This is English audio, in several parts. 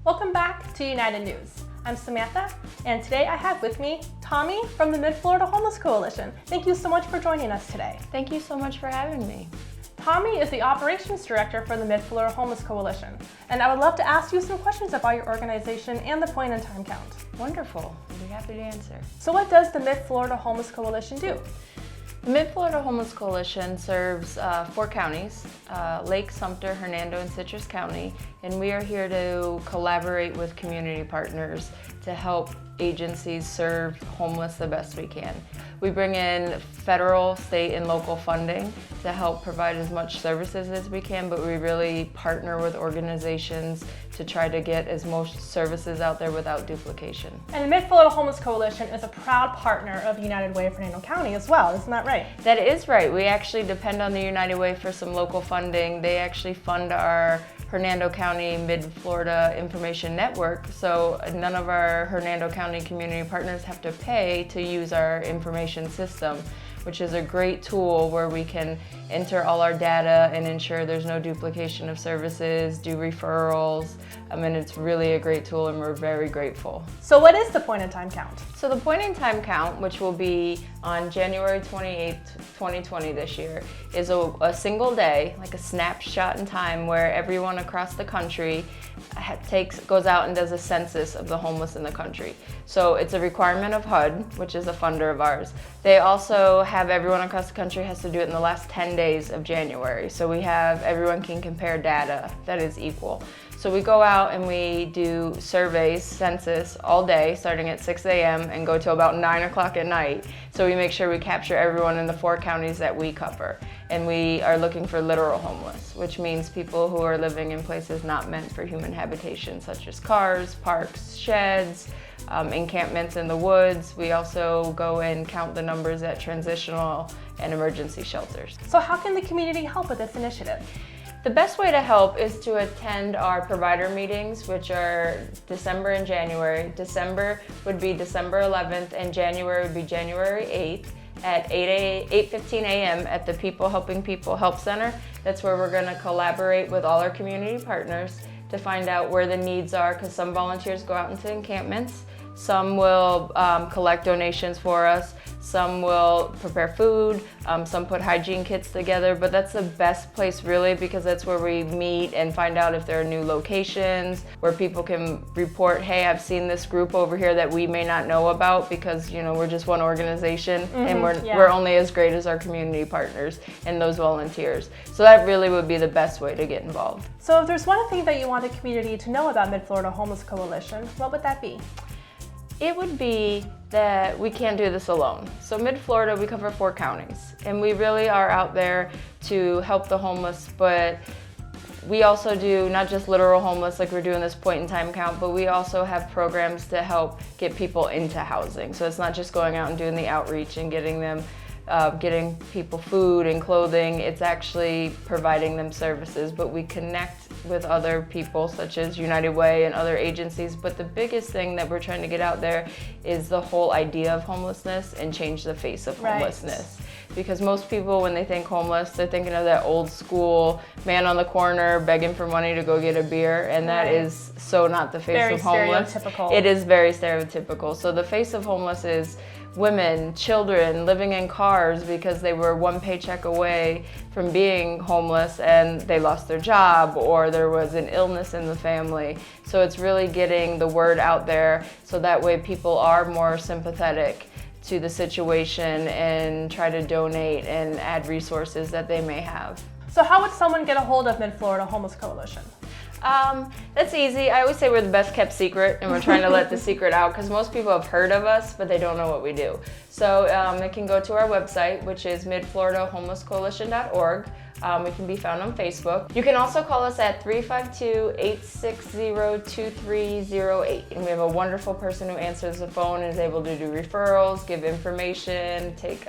Welcome back to United News. I'm Samantha, and today I have with me Tomi from the Mid-Florida Homeless Coalition. Thank you so much for joining us today. Thank you so much for having me. Tomi is the Operations Director for the Mid-Florida Homeless Coalition, and I would love to ask you some questions about your organization and the point in time count. Wonderful. I'll be happy to answer. So what does the Mid-Florida Homeless Coalition do? The Mid-Florida Homeless Coalition serves 4 counties, Lake, Sumter, Hernando, and Citrus County, and we are here to collaborate with community partners to help agencies serve homeless the best we can. We bring in federal, state, and local funding to help provide as much services as we can, but we really partner with organizations to try to get as most services out there without duplication. And the Mid-Florida Homeless Coalition is a proud partner of United Way of Hernando County as well, isn't that right? That is right. We actually depend on the United Way for some local funding. They actually fund our Hernando County Mid-Florida Information Network, so none of our Hernando County community partners have to pay to use our information system, which is a great tool where we can enter all our data and ensure there's no duplication of services, do referrals, and it's really a great tool and we're very grateful. So what is the point in time count? So the point in time count, which will be on January 28th, 2020 this year, is a single day, like a snapshot in time where everyone across the country goes out and does a census of the homeless in the country. So it's a requirement of HUD, which is a funder of ours. They also have everyone across the country has to do it in the last 10 days of January. So we have everyone can compare data that is equal. So we go out and we do surveys, census, all day, starting at 6 a.m. and go till about 9 o'clock at night. So we make sure we capture everyone in the 4 counties that we cover. And we are looking for literal homeless, which means people who are living in places not meant for human habitation, such as cars, parks, sheds, encampments in the woods. We also go and count the numbers at transitional and emergency shelters. So how can the community help with this initiative? The best way to help is to attend our provider meetings, which are December and January. December would be December 11th and January would be January 8th at 8:15 a.m. at the People Helping People Help Center. That's where we're going to collaborate with all our community partners to find out where the needs are, because some volunteers go out into encampments, some will collect donations for us, some will prepare food, some put hygiene kits together, but that's the best place really because that's where we meet and find out if there are new locations, where people can report, hey, I've seen this group over here that we may not know about because, you know, we're just one organization and we're only as great as our community partners and those volunteers. So that really would be the best way to get involved. So if there's one thing that you want the community to know about Mid-Florida Homeless Coalition, what would that be? It would be that we can't do this alone. So Mid-Florida, we cover 4 counties, and we really are out there to help the homeless, but we also do not just literal homeless like we're doing this point in time count, but we also have programs to help get people into housing. So it's not just going out and doing the outreach and getting them getting people food and clothing, it's actually providing them services, but we connect with other people such as United Way and other agencies. But the biggest thing that we're trying to get out there is the whole idea of homelessness and change the face of homelessness. Because most people, when they think homeless, they're thinking of that old school man on the corner begging for money to go get a beer, and that is so not the face of homeless. Very stereotypical. It is very stereotypical. So the face of homeless is women, children living in cars because they were one paycheck away from being homeless and they lost their job or there was an illness in the family. So it's really getting the word out there so that way people are more sympathetic to the situation and try to donate and add resources that they may have. So how would someone get a hold of Mid-Florida Homeless Coalition? That's easy. I always say we're the best kept secret and we're trying to let the secret out because most people have heard of us, but they don't know what we do. So they can go to our website, which is midfloridahomelesscoalition.org. We can be found on Facebook. You can also call us at 352-860-2308. And we have a wonderful person who answers the phone and is able to do referrals, give information, take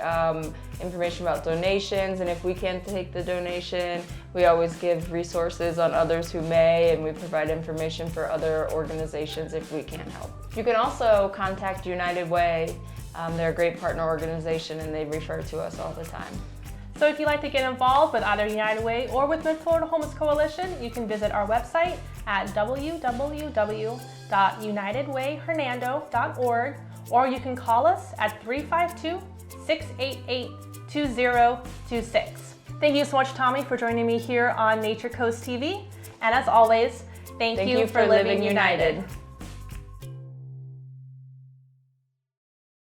information about donations. And if we can't take the donation, we always give resources on others who may, and we provide information for other organizations if we can't help. You can also contact United Way. They're a great partner organization and they refer to us all the time. So if you'd like to get involved with either United Way or with Mid-Florida Homeless Coalition, you can visit our website at www.unitedwayhernando.org, or you can call us at 352-688-2026. Thank you so much, Tomi, for joining me here on Nature Coast TV. And as always, thank you for living united.